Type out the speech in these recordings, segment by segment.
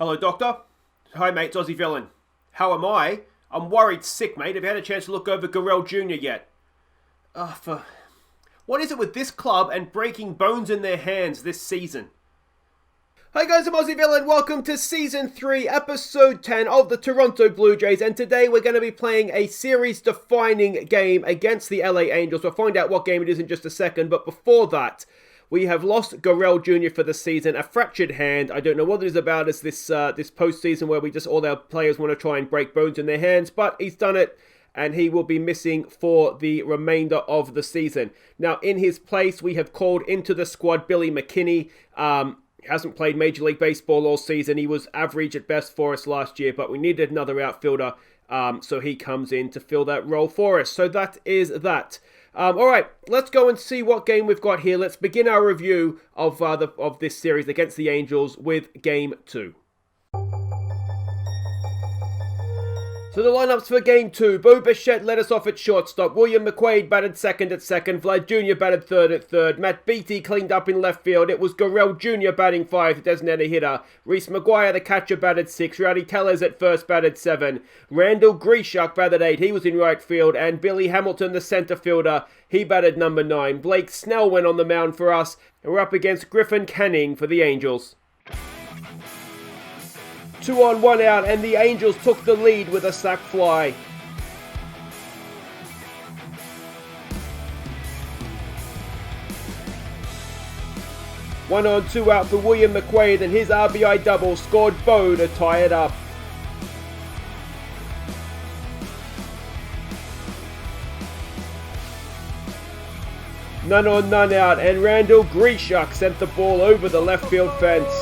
Hello, Doctor. Hi, mate. It's Aussie Villain. How am I? I'm worried sick, mate. Have you had a chance to look over Garrell Jr. yet? What is it with this club and breaking bones in their hands this season? Hi guys, I'm Aussie Villain. Welcome to Season 3, Episode 10 of the Toronto Blue Jays. And today we're going to be playing a series-defining game against the LA Angels. We'll find out what game it is in just a second. But before that, we have lost Garrell Jr. for the season, a fractured hand. I don't know what it is about us this postseason where we just all our players want to try and break bones in their hands, but he's done it, and he will be missing for the remainder of the season. Now, in his place, we have called into the squad Billy McKinney. Hasn't played Major League Baseball all season. He was average at best for us last year, but we needed another outfielder, so he comes in to fill that role for us. So that is that. Alright, let's go and see what game we've got here. Let's begin our review of this series against the Angels with Game 2. So the lineups for Game 2. Bo Bichette led us off at shortstop. William McQuaid batted second at second. Vlad Jr. batted third at third. Matt Beattie cleaned up in left field. It was Garrell Jr. batting 5, the designated hitter. Reese McGuire, the catcher, batted 6. Rowdy Tellez at first batted 7. Randall Grieshuk batted 8. He was in right field. And Billy Hamilton, the center fielder, he batted number 9. Blake Snell went on the mound for us. And we're up against Griffin Canning for the Angels. 2 on, 1 out, and the Angels took the lead with a sac fly. One on, 2 out for William McQuaid, and his RBI double scored Bo to tie it up. None on, none out, and Randall Grieshuk sent the ball over the left field fence.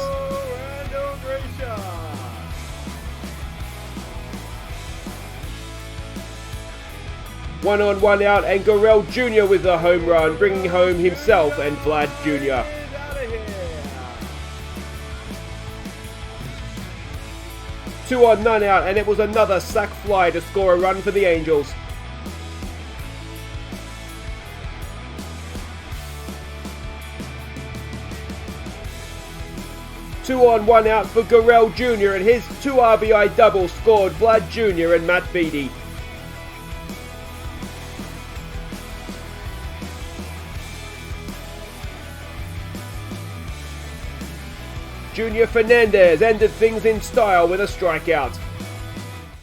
1 on, 1 out, and Garrell Jr. with a home run, bringing home himself and Vlad Jr. Two on, none out, and it was another sac fly to score a run for the Angels. Two on, 1 out for Garrell Jr. and his 2 RBI double scored Vlad Jr. and Matt Beattie. Junior Fernandez ended things in style with a strikeout.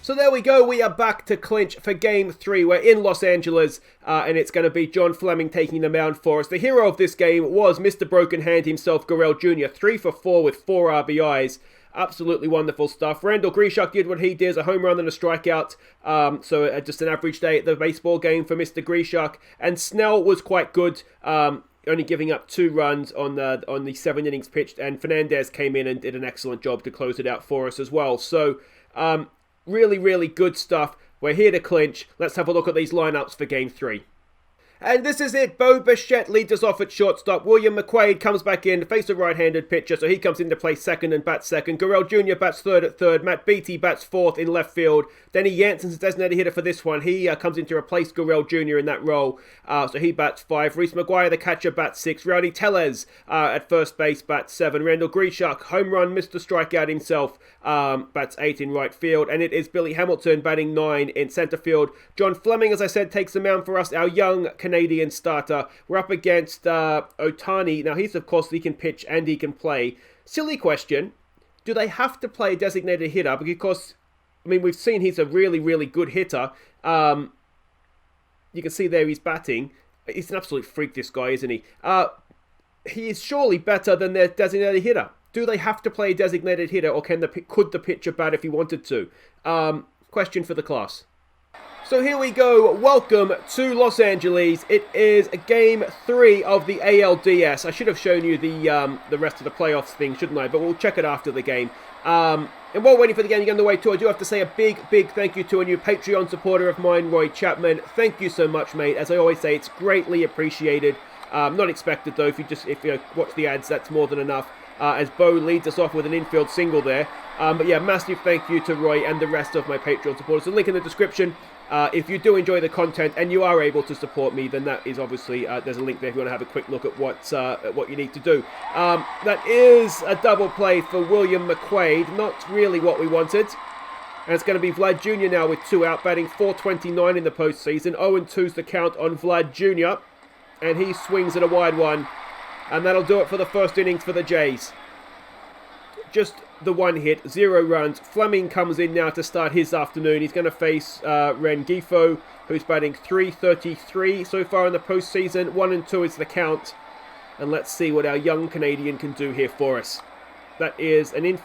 So there we go, we are back to clinch for Game 3. We're in Los Angeles, and it's going to be John Fleming taking the mound for us. The hero of this game was Mr. Broken Hand himself, Garrell Jr., 3 for 4 with 4 RBIs. Absolutely wonderful stuff. Randall Grieshuk did what he did, a home run and a strikeout. So just an average day at the baseball game for Mr. Grieshuk. And Snell was quite good, only giving up 2 runs on the 7 innings pitched, and Fernandez came in and did an excellent job to close it out for us as well. So, really, really good stuff. We're here to clinch. Let's have a look at these lineups for Game 3. And this is it. Bo Bichette leads us off at shortstop. William McQuaid comes back in to face a right-handed pitcher, so he comes in to play second and bats second. Garrell Jr. bats third at third. Matt Beattie bats fourth in left field. Denny Jansen's designated hitter for this one. He comes in to replace Garrell Jr. in that role, so he bats 5. Reese McGuire, the catcher, bats 6. Rowdy Tellez at first base, bats 7. Randall Grieshuk, home run, Mr. Strikeout himself, bats 8 in right field. And it is Billy Hamilton batting 9 in center field. John Fleming, as I said, takes the mound for us, our young Canadian starter. We're up against Ohtani. Now, he can pitch and he can play. Silly question. Do they have to play a designated hitter? Because, I mean, we've seen he's a really, really good hitter. You can see there he's batting. He's an absolute freak, this guy, isn't he? He is surely better than their designated hitter. Do they have to play a designated hitter, or could the pitcher bat if he wanted to? Question for the class. So here we go. Welcome to Los Angeles. It is Game 3 of the ALDS. I should have shown you the rest of the playoffs thing, shouldn't I? But we'll check it after the game. And while waiting for the game to get underway too, I do have to say a big, big thank you to a new Patreon supporter of mine, Roy Chapman. Thank you so much, mate. As I always say, it's greatly appreciated. Not expected though. If you watch the ads, that's more than enough. As Bo leads us off with an infield single there. But yeah, massive thank you to Roy and the rest of my Patreon supporters. The link in the description. If you do enjoy the content and you are able to support me, then that is obviously, there's a link there if you want to have a quick look at what you need to do. That is a double play for William McQuaid. Not really what we wanted. And it's going to be Vlad Jr. now with 2 out, batting .429 in the postseason. 0-2's the count on Vlad Jr. And he swings at a wide one. And that'll do it for the first innings for the Jays. Just the 1 hit, 0 runs. Fleming comes in now to start his afternoon. He's going to face Rengifo, who's batting .333 so far in the postseason. 1-2 is the count. And let's see what our young Canadian can do here for us. That is an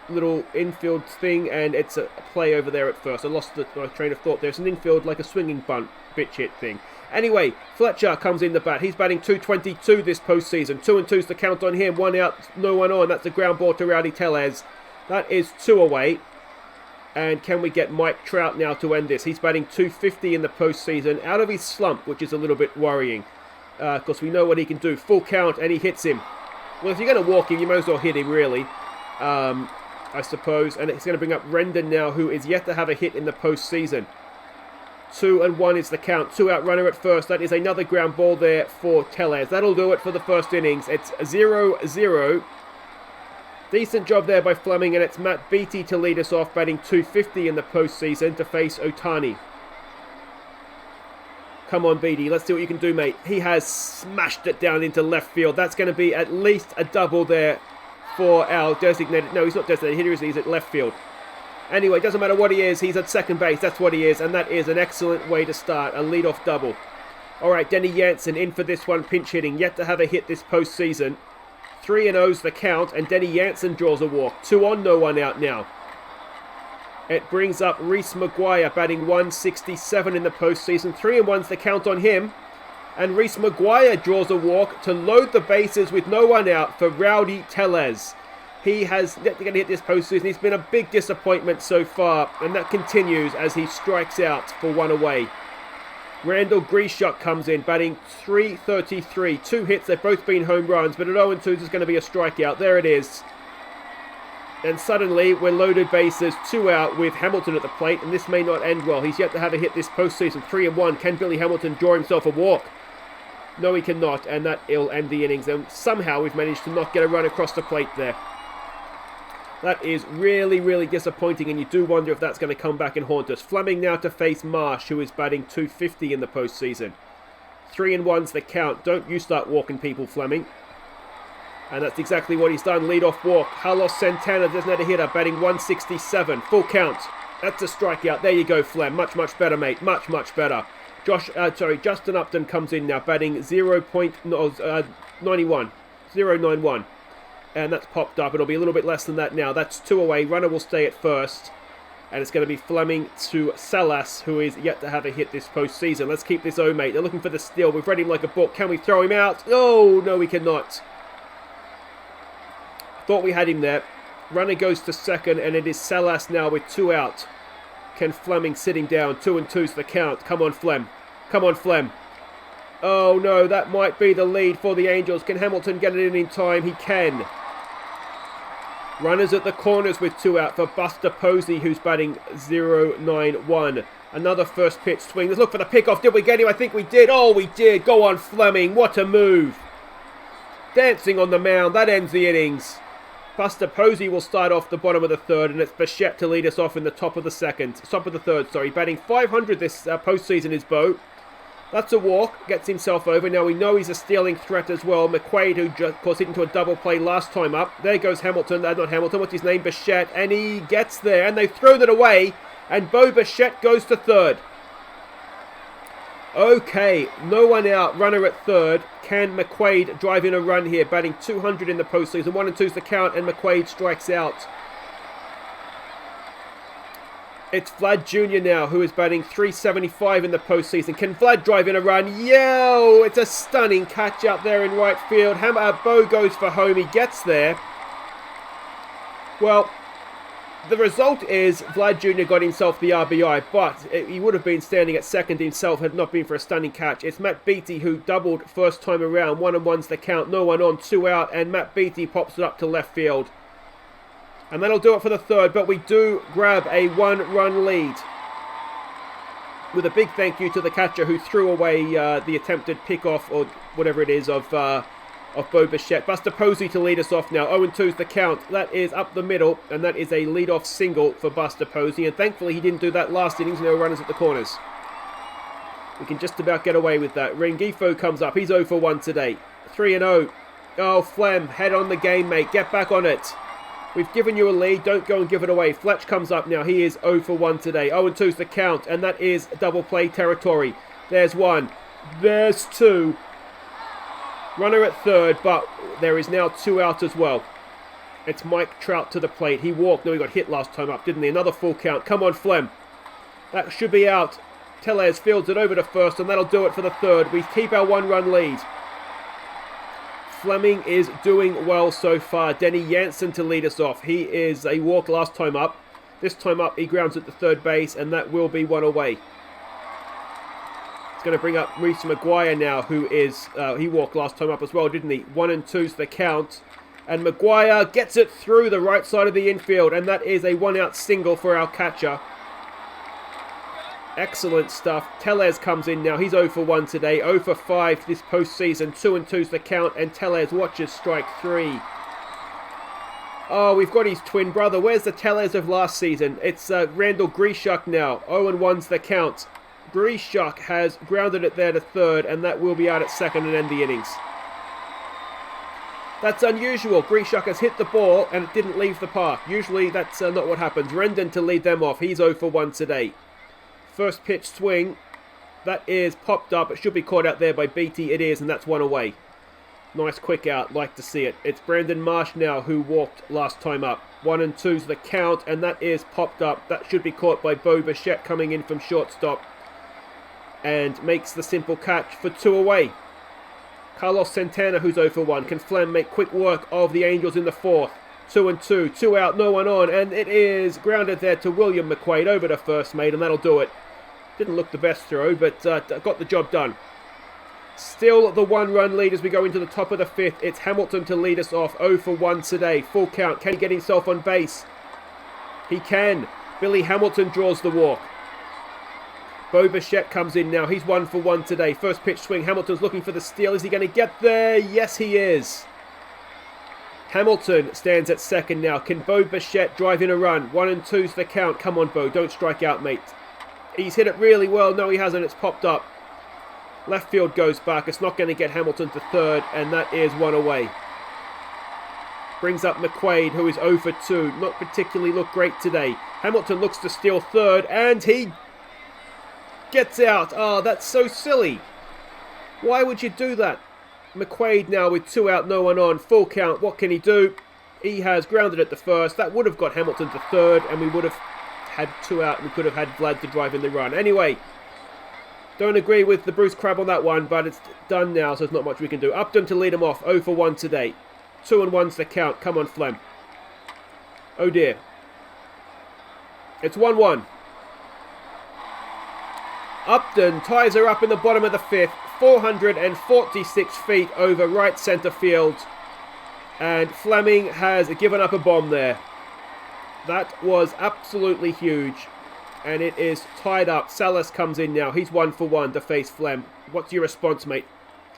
little infield thing, and it's a play over there at first. I lost my train of thought. There's an infield like a swinging bunt bitch hit thing. Anyway, Fletcher comes in the bat. He's batting .222 this postseason. 2-2's the count on him. 1 out, no one on. That's a ground ball to Rowdy Tellez. That is 2 away. And can we get Mike Trout now to end this? He's batting .250 in the postseason, out of his slump, which is a little bit worrying. Because we know what he can do. Full count, and he hits him. Well, if you're going to walk him, you might as well hit him, really. I suppose. And it's going to bring up Rendon now, who is yet to have a hit in the postseason. 2-1 is the count. 2 out runner at first. That is another ground ball there for Tellez. That'll do it for the first innings. It's 0-0. Decent job there by Fleming, and it's Matt Beattie to lead us off, batting .250 in the postseason to face Ohtani. Come on, Beattie. Let's see what you can do, mate. He has smashed it down into left field. That's going to be at least a double there for our designated... No, he's not designated hitter, he's at left field. Anyway, it doesn't matter what he is, he's at second base. That's what he is, and that is an excellent way to start. A lead-off double. All right, Denny Jansen in for this one, pinch hitting. Yet to have a hit this postseason. 3-0's the count, and Denny Jansen draws a walk. 2 on, no one out now. It brings up Reese Maguire, batting .167 in the postseason. 3-1's the count on him. And Reese Maguire draws a walk to load the bases with no one out for Rowdy Tellez. He has yet to get a hit this postseason. He's been a big disappointment so far, and that continues as he strikes out for 1 away. Randall Grieshuk comes in, batting .333. 2 hits, they've both been home runs, but at 0-2 is going to be a strikeout. There it is. And suddenly, we're loaded bases, 2 out with Hamilton at the plate, and this may not end well. He's yet to have a hit this postseason. 3-1. Can Billy Hamilton draw himself a walk? No, he cannot, and that will end the innings. And somehow we've managed to not get a run across the plate there. That is really, really disappointing, and you do wonder if that's going to come back and haunt us. Fleming now to face Marsh, who is batting .250 in the postseason. 3-1's the count. Don't you start walking people, Fleming. And that's exactly what he's done. Lead-off walk. Carlos Santana doesn't have a hitter, batting .167. Full count. That's a strikeout. There you go, Flem. Much, much better, mate. Much, much better. Justin Upton comes in now, batting 0.91. And that's popped up. It'll be a little bit less than that now. That's 2 away. Runner will stay at first. And it's going to be Fleming to Salas, who is yet to have a hit this postseason. Let's keep this mate. They're looking for the steal. We've read him like a book. Can we throw him out? Oh, no, we cannot. Thought we had him there. Runner goes to second, and it is Salas now with 2 out. Ken Fleming sitting down. 2-2's the count. Come on, Flem. Come on, Flem. Oh, no, that might be the lead for the Angels. Can Hamilton get it in time? He can. Runners at the corners with 2 out for Buster Posey, who's batting .091. Another first pitch swing. Let's look for the pickoff. Did we get him? I think we did. Oh, we did. Go on, Fleming. What a move. Dancing on the mound. That ends the innings. Buster Posey will start off the bottom of the third, and it's Bichette to lead us off in the top of the third. Batting .500 this postseason is Bo. That's a walk, gets himself over. Now we know he's a stealing threat as well. McQuaid, who of course hit into a double play last time up. There goes Hamilton, not Hamilton, what's his name? Bichette, and he gets there, and they've thrown it away, and Bo Bichette goes to third. Okay, no one out, runner at third. Can McQuaid drive in a run here? Batting .200 in the postseason. 1-2's the count, and McQuaid strikes out. It's Vlad Jr. now, who is batting .375 in the postseason. Can Vlad drive in a run? Yo! It's a stunning catch out there in right field. Bo goes for home. He gets there. Well, the result is Vlad Jr. got himself the RBI, but he would have been standing at second himself had it not been for a stunning catch. It's Matt Beattie who doubled first time around. 1-1's the count. No one on, 2 out, and Matt Beattie pops it up to left field. And that'll do it for the third, but we do grab a 1-run lead. with a big thank you to the catcher who threw away the attempted pick-off, or whatever it is, of Bo Bichette. Buster Posey to lead us off now. 0-2's the count. That is up the middle, and that is a lead-off single for Buster Posey. And thankfully, he didn't do that last innings, and there were runners at the corners. We can just about get away with that. Rengifo comes up. He's 0 for 1 today. 3-0. Oh, Flem, head on the game, mate. Get back on it. We've given you a lead. Don't go and give it away. Fletch comes up now. He is 0 for 1 today. 0-2's the count, and that is double play territory. There's one. There's two. Runner at third, but there is now 2 out as well. It's Mike Trout to the plate. He walked. No, he got hit last time up, didn't he? Another full count. Come on, Flem. That should be out. Tellez fields it over to first, and that'll do it for the third. We keep our 1-run lead. Fleming is doing well so far. Denny Jansen to lead us off. He walked last time up. This time up, he grounds at the third base, and that will be 1 away. It's going to bring up Reese McGuire now, who is, he walked last time up as well, didn't he? 1-2's the count. And McGuire gets it through the right side of the infield, and that is a 1-out single for our catcher. Excellent stuff. Tellez comes in now. He's 0 for 1 today. 0 for 5 this postseason. 2-2's the count, and Tellez watches strike 3. Oh, we've got his twin brother. Where's the Tellez of last season? It's Randall Grieshuk now. 0-1's the count. Grieshuk has grounded it there to third, and that will be out at second and end the innings. That's unusual. Grieshuk has hit the ball, and it didn't leave the park. Usually that's not what happens. Rendon to lead them off. He's 0 for 1 today. First pitch swing, that is popped up. It should be caught out there by Beatty. It is, and that's 1 away. Nice quick out, like to see it. It's Brandon Marsh now who walked last time up. 1-2's the count, and that is popped up. That should be caught by Bo Bichette coming in from shortstop, and makes the simple catch for 2 away. Carlos Santana, who's 0 for 1. Can Flem make quick work of the Angels in the fourth? 2-2, 2 out, no one on, and it is grounded there to William McQuaid over to first mate, and that'll do it. Didn't look the best throw, but got the job done. Still the 1-run lead as we go into the top of the 5th. It's Hamilton to lead us off. 0 for 1 today. Full count. Can he get himself on base? He can. Billy Hamilton draws the walk. Bo Bichette comes in now. He's 1 for 1 today. First pitch swing. Hamilton's looking for the steal. Is he going to get there? Yes, he is. Hamilton stands at second now. Can Bo Bichette drive in a run? 1-2's the count. Come on, Bo. Don't strike out, mate. He's hit it really well. No, he hasn't. It's popped up. Left field goes back. It's not going to get Hamilton to third, and that is 1 away. Brings up McQuaid, who is 0 for 2. Not particularly look great today. Hamilton looks to steal third, and he gets out. Oh, that's so silly. Why would you do that? McQuaid now with 2 out, no one on. Full count. What can he do? He has grounded at the first. That would have got Hamilton to third, and we would have had 2 out. We could have had Vlad to drive in the run. Anyway, don't agree with the Bruce Crab on that one, but it's done now, so there's not much we can do. Upton to lead him off. 0 for 1 today. 2-1's the count. Come on, Flem. Oh dear. It's 1-1. Upton ties her up in the bottom of the 5th. 446 feet over right centre field. And Fleming has given up a bomb there. That was absolutely huge. And it is tied up. Salas comes in now. He's 1 for 1 to face Flem. What's your response, mate?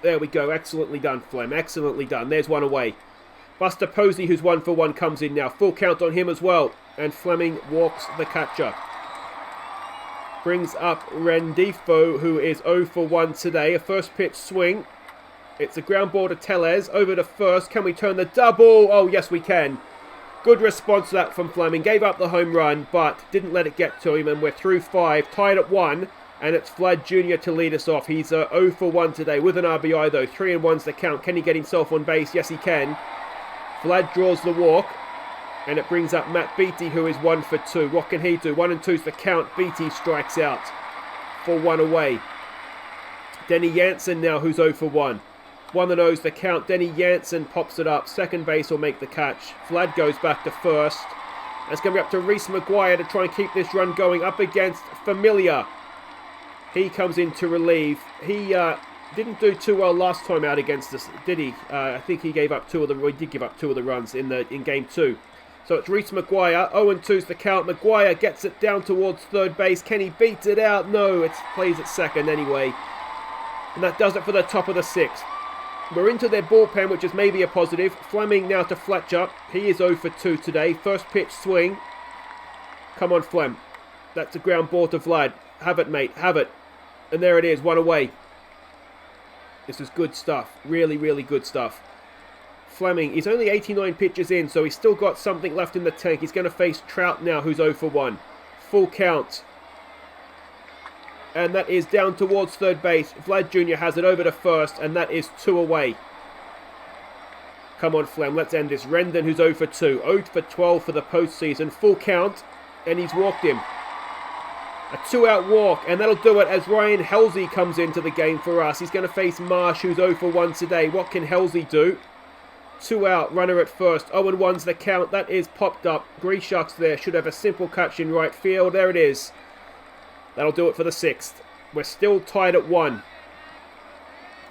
There we go. Excellently done, Flem. Excellently done. There's 1 away. Buster Posey, who's 1 for 1, comes in now. Full count on him as well. And Fleming walks the catcher. Brings up Rengifo, who is 0 for 1 today. A first pitch swing. It's a ground ball to Tellez. Over to first. Can we turn the double? Oh, yes, we can. Good response to that from Fleming. Gave up the home run, but didn't let it get to him. And we're through 5. Tied at 1. And it's Vlad Jr. to lead us off. He's 0 for 1 today with an RBI, though. 3-1's the count. Can he get himself on base? Yes, he can. Vlad draws the walk. And it brings up Matt Beatty, who is 1 for 2. What can he do? 1-2's the count. Beatty strikes out for 1 away. Denny Jansen now, who's 0 for 1. 1-0's the count. Denny Jansen pops it up. Second base will make the catch. Vlad goes back to first. And it's going to be up to Reese McGuire to try and keep this run going up against Familia. He comes in to relieve. He didn't do too well last time out against us, did he? I think he gave up 2 of the. He did give up 2 of the runs in game 2. So it's Reese Maguire. 0-2's the count. Maguire gets it down towards third base. Can he beat it out? No, it plays at second anyway. And that does it for the top of the 6th. We're into their bullpen, which is maybe a positive. Fleming now to Fletcher. He is 0 for 2 today. First pitch swing. Come on, Flem. That's a ground ball to Vlad. Have it, mate. Have it. And there it is. 1 away. This is good stuff. Really, really good stuff. Fleming, he's only 89 pitches in, so he's still got something left in the tank. He's going to face Trout now, who's 0 for 1. Full count. And that is down towards third base. Vlad Jr. has it over to first, and that is 2 away. Come on, Flem, let's end this. Rendon, who's 0 for 2. 0 for 12 for the postseason. Full count, and he's walked him. A 2-out walk, and that'll do it as Ryan Helsley comes into the game for us. He's going to face Marsh, who's 0 for 1 today. What can Helsley do? 2 out, runner at first. 0-1's the count. That is popped up. Grishuk's there. Should have a simple catch in right field. There it is. That'll do it for the 6th. We're still tied at 1.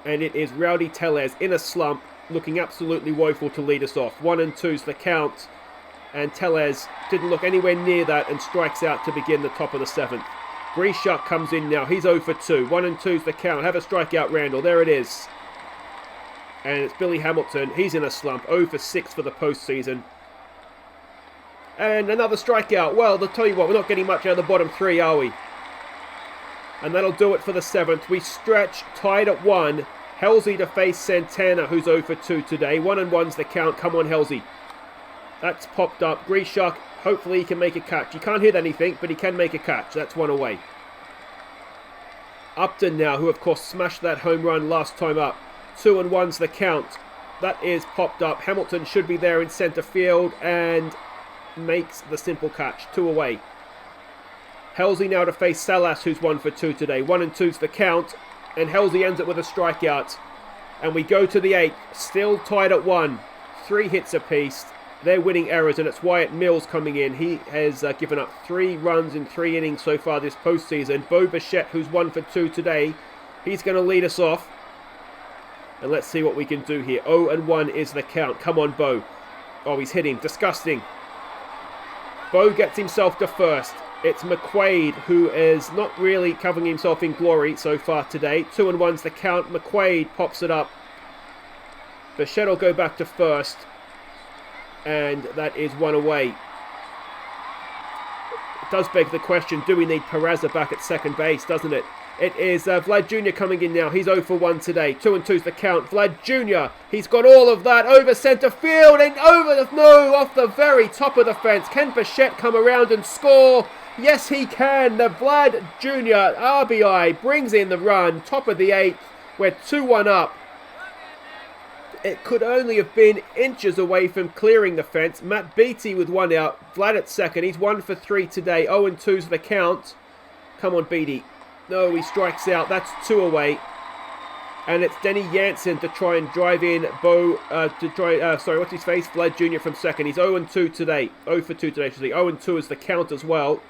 And it is Rowdy Tellez in a slump, looking absolutely woeful to lead us off. 1-2's the count. And Tellez didn't look anywhere near that and strikes out to begin the top of the 7th. Grishuk comes in now. He's 0 for 2. 1-2's the count. Have a strikeout, Randall. There it is. And it's Billy Hamilton. He's in a slump. 0 for 6 for the postseason. And another strikeout. Well, I'll tell you what, we're not getting much out of the bottom 3, are we? And that'll do it for the 7th. We stretch, tied at 1. Helsley to face Santana, who's 0 for 2 today. 1-1's the count. Come on, Helsley. That's popped up. Grishuk, hopefully he can make a catch. He can't hit anything, but he can make a catch. That's 1 away. Upton now, who of course smashed that home run last time up. 2-1's the count. That is popped up. Hamilton should be there in centre field and makes the simple catch. 2 away. Helsley now to face Salas, who's 1 for 2 today. 1-2's the count. And Helsley ends it with a strikeout. And we go to the 8th. Still tied at 1. 3 hits apiece. They're winning errors, and it's Wyatt Mills coming in. He has given up 3 runs in 3 innings so far this postseason. Bo Bichette, who's 1 for 2 today. He's going to lead us off. And let's see what we can do here. 0-1 is the count. Come on, Bo. Oh, he's hitting. Disgusting. Bo gets himself to first. It's McQuaid, who is not really covering himself in glory so far today. 2-1's the count. McQuaid pops it up. Bichette will go back to first. And that is 1 away. It does beg the question, do we need Peraza back at second base, doesn't it? It is Vlad Jr. coming in now. He's 0 for 1 today. 2-2's the count. Vlad Jr. He's got all of that over centre field and over the... No, off the very top of the fence. Can Bichette come around and score? Yes, he can. The Vlad Jr. RBI brings in the run. Top of the 8th. We're 2-1 up. It could only have been inches away from clearing the fence. Matt Beattie with 1 out. Vlad at second. He's 1 for 3 today. 0-2's the count. Come on, Beattie. No, he strikes out. That's 2 away. And it's Denny Jansen to try and drive in what's his face? Vlad Jr. from second. He's 0-2 today. 0 for 2 today, actually. 0-2 is the count as well.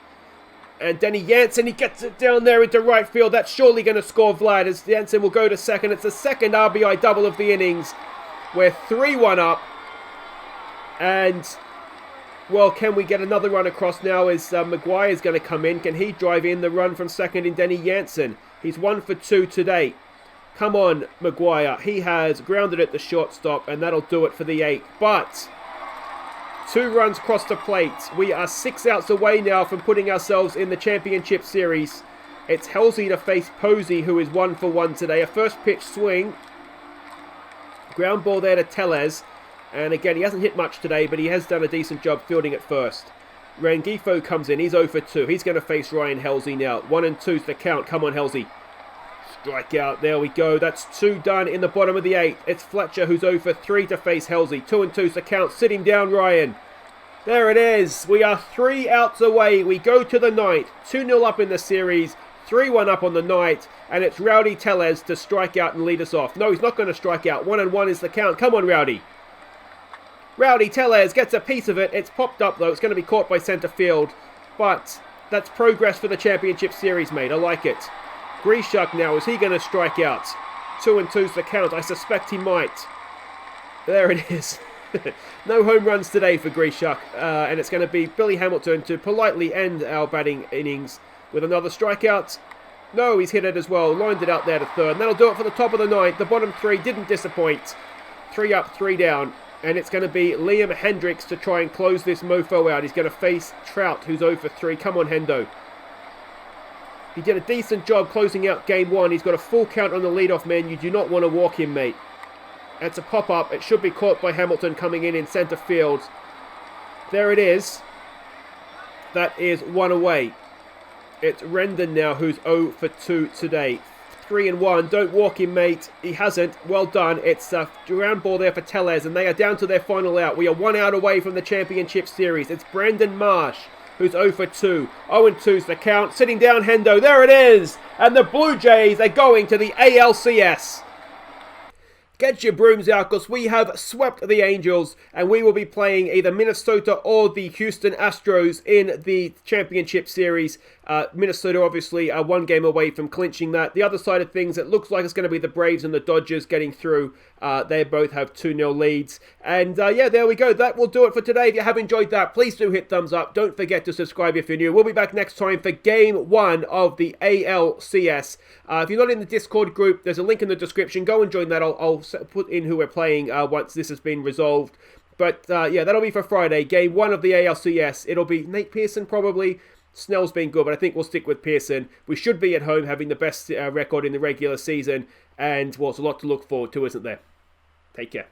And Denny Jansen, he gets it down there into right field. That's surely going to score Vlad as Jansen will go to second. It's the second RBI double of the innings. We're 3-1 up. And... well, can we get another run across now as Maguire's going to come in? Can he drive in the run from second in Denny Jansen? He's 1 for 2 today. Come on, Maguire. He has grounded at the shortstop, and that'll do it for the 8th. But 2 runs across the plate. We are 6 outs away now from putting ourselves in the championship series. It's Helsley to face Posey, who is 1 for 1 today. A first pitch swing. Ground ball there to Tellez. And again, he hasn't hit much today, but he has done a decent job fielding at first. Rangifo comes in. He's 0 for 2. He's going to face Ryan Helsley now. 1-2's the count. Come on, Helsley. Strikeout. There we go. That's 2 done in the bottom of the 8th. It's Fletcher who's 0 for 3 to face Helsley. 2-2's the count. Sit him down, Ryan. There it is. We are 3 outs away. We go to the 9th. 2-0 up in the series. 3-1 up on the night. And it's Rowdy Tellez to strike out and lead us off. No, he's not going to strike out. 1-1 is the count. Come on, Rowdy. Rowdy Tellez gets a piece of it. It's popped up, though. It's going to be caught by centre field. But that's progress for the championship series, mate. I like it. Grishuk now. Is he going to strike out? 2-2's the count. I suspect he might. There it is. No home runs today for Grishuk, and it's going to be Billy Hamilton to politely end our batting innings with another strikeout. No, he's hit it as well, lined it out there to third, and that'll do it for the top of the ninth. The bottom three didn't disappoint. 3 up, 3 down, and it's going to be Liam Hendricks to try and close this mofo out. He's going to face Trout, who's 0 for 3. Come on, Hendo. He did a decent job closing out game 1. He's got a full count on the leadoff man. You do not want to walk him, mate. That's a pop-up. It should be caught by Hamilton coming in centre field. There it is. That is 1 away. It's Rendon now who's 0 for 2 today. 3 and 1. Don't walk him, mate. He hasn't. Well done. It's a ground ball there for Tellez, and they are down to their final out. We are 1 out away from the championship series. It's Brandon Marsh who's 0 for 2. 0 and 2's the count. Sitting down Hendo. There it is. And the Blue Jays are going to the ALCS. Get your brooms out because we have swept the Angels and we will be playing either Minnesota or the Houston Astros in the championship series. Minnesota obviously are 1 game away from clinching that. The other side of things, it looks like it's going to be the Braves and the Dodgers getting through. They both have 2-0 leads. And yeah, there we go. That will do it for today. If you have enjoyed that, please do hit thumbs up. Don't forget to subscribe if you're new. We'll be back next time for Game 1 of the ALCS. If you're not in the Discord group, there's a link in the description. Go and join that. I'll put in who we're playing once this has been resolved. But yeah, that'll be for Friday. Game 1 of the ALCS. It'll be Nate Pearson probably. Snell's been good, but I think we'll stick with Pearson. We should be at home having the best record in the regular season. And, well, it's a lot to look forward to, isn't there? Take care.